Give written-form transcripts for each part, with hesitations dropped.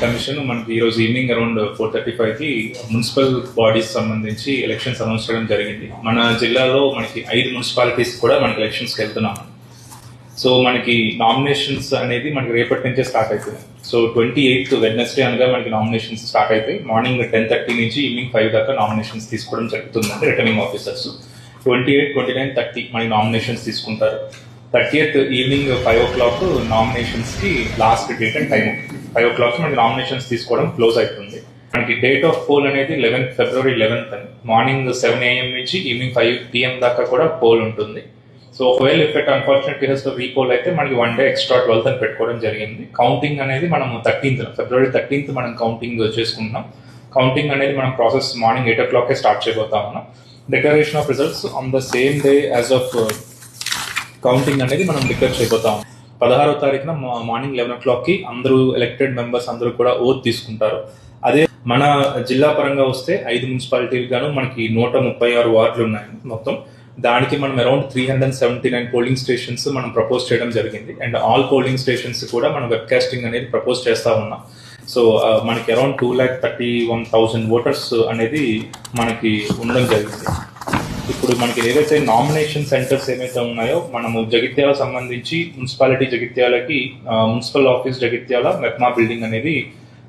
Commission మనకి ఈ రోజు ఈవినింగ్ అరౌండ్ 4:35 కి మున్సిపల్ బాడీస్ సంబంధించి ఎలక్షన్స్ అనౌన్స్ చేయడం జరిగింది. మన జిల్లాలో మనకి 5 మున్సిపాలిటీస్ కూడా మనకి ఎలక్షన్స్కి వెళ్తున్నాము. సో మనకి నామినేషన్స్ అనేది మనకి రేపటి నుంచే స్టార్ట్ అవుతుంది. సో 28th వెడ్నెస్డే అనగా మనకి నామినేషన్స్ స్టార్ట్ అవుతాయి. మార్నింగ్ 10:30 నుంచి ఈవినింగ్ 5 దాకా నామినేషన్స్ తీసుకోవడం జరుగుతుందండి రిటర్నింగ్ ఆఫీసర్స్. 28, 29, 30 మనకి నామినేషన్స్ తీసుకుంటారు. 30th ఈవినింగ్ 5 o'clock నామినేషన్స్కి last date and time. 5 o'clock మనకి నామినేషన్స్ తీసుకోవడం క్లోజ్ అవుతుంది. మనకి డేట్ ఆఫ్ పోల్ అనేది February 11th అని మార్నింగ్ 7 AM నుంచి ఈవినింగ్ 5 PM దాకా కూడా పోల్ ఉంటుంది. సో ఒకవేళ if unfortunately has to repoll అయితే మనకి 1 day ఎక్స్ట్రా 12th అని పెట్టుకోవడం జరిగింది. కౌంటింగ్ అనేది మనం February 13th మనం కౌంటింగ్ చేసుకుంటున్నాం. కౌంటింగ్ అనేది మనం ప్రాసెస్ మార్నింగ్ 8 o'clock స్టార్ట్ చేయబోతా ఉన్నాం. Declaration of results on the same day as of counting అనేది మనం డిక్లేర్ చేయబోతాం. 16వ తారీఖున మార్నింగ్ 11 o'clock అందరూ ఎలక్టెడ్ మెంబర్స్ అందరూ కూడా ఓత్ తీసుకుంటారు. అదే మన జిల్లా పరంగా వస్తే 5 మున్సిపాలిటీలు గాను మనకి 136 వార్డులు ఉన్నాయి మొత్తం. దానికి మనం అరౌండ్ 379 పోలింగ్ స్టేషన్స్ మనం ప్రపోజ్ చేయడం జరిగింది. అండ్ ఆల్ పోలింగ్ స్టేషన్స్ కూడా మనం వెబ్కాస్టింగ్ అనేది ప్రపోజ్ చేస్తా ఉన్నాం. సో మనకి అరౌండ్ 2,31,000 ఓటర్స్ అనేది మనకి ఉండడం జరిగింది. ఇప్పుడు మనకి ఏదైతే నామినేషన్ సెంటర్స్ ఏమైతే ఉన్నాయో మనము జగిత్యాల సంబంధించి మున్సిపాలిటీ జగిత్యాలకి municipal office Jagtial MEPMA building అనేది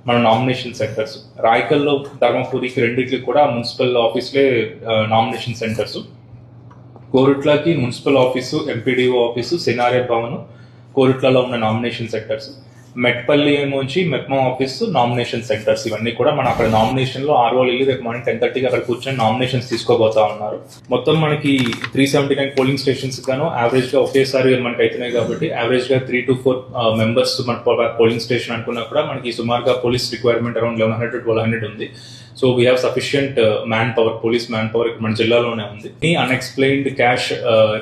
మన నామినేషన్ సెంటర్స్. రాయకల్లో ధర్మపురికి రెండింటికి కూడా మున్సిపల్ ఆఫీస్లే నామినేషన్ సెంటర్స్. కోరుట్లకి మున్సిపల్ ఆఫీసు, ఎంపీడీఓ ఆఫీసు, సెనారియట్ భవన్ కోరుట్లలో ఉన్న నామినేషన్ సెంటర్స్. మెట్పల్లి ఏమోంచి మెప్మా ఆఫీస్ నామినేషన్ సెంటర్స్. ఇవన్నీ కూడా మనం అక్కడ నామినేషన్ లో RO వెళ్ళి రేపు మార్నింగ్ 10:30కి అక్కడ కూర్చొని నామినేషన్స్ తీసుకోబోతా ఉన్నారు. మొత్తం మనకి 379 పోలింగ్ స్టేషన్స్ గాను యావరేజ్ గా ఒకేసారి మనకి అవుతున్నాయి కాబట్టి యావరేజ్ గా 3 to 4 మెంబర్స్ మన పోలింగ్ స్టేషన్ అనుకున్నా కూడా మనకి సుమారుగా పోలీస్ రిక్వైర్మెంట్ అరౌండ్ 1100 to 1200 ఉంది. So we have sufficient man power, police man power మన జిల్లాలోనే ఉంది. ఈ అన్ఎక్స్ప్లెయిన్డ్ క్యాష్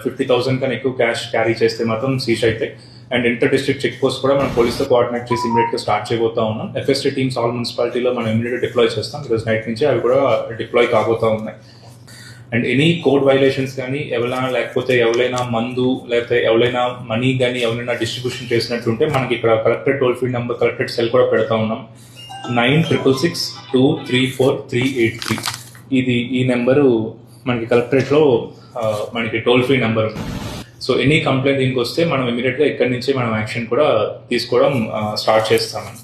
50,000 కన్నా ఎక్కువ క్యాష్ క్యారీ చేస్తే మాత్రం సీజ్ అయితే. And inter district check post కూడా మనం పోలీస్తో కోఆర్డినేట్ చేసి ఇమీడియట్ గా స్టార్ట్ చేయబోతా ఉన్నాం. FST టీమ్స్ ఆల్ మున్సిపాలిటీలో మనం ఇమీడియట్ డిప్లాయ్ చేస్తాం. ఈరోజు నైట్ నుంచి అవి కూడా డిప్లాయ్ కాబోతా ఉన్నాయి. అండ్ ఎనీ కోడ్ వైలేషన్స్ కానీ లేకపోతే ఎవరైనా మందు లేకపోతే ఎవరైనా మనీ కానీ ఎవరైనా డిస్ట్రిబ్యూషన్ చేసినట్టుంటే మనకి ఇక్కడ collected toll free number, collected cell కూడా పెడతా ఉన్నాం. 9662343383. ఈ నెంబరు మనకి కలెక్టరేట్లో మనకి టోల్ ఫ్రీ నెంబర్ ఉంది. సో ఎనీ కంప్లైంట్ దీనికి వస్తే మనం ఇమీడియట్గా ఇక్కడి నుంచే మనం యాక్షన్ కూడా తీసుకోవడం స్టార్ట్ చేస్తామని.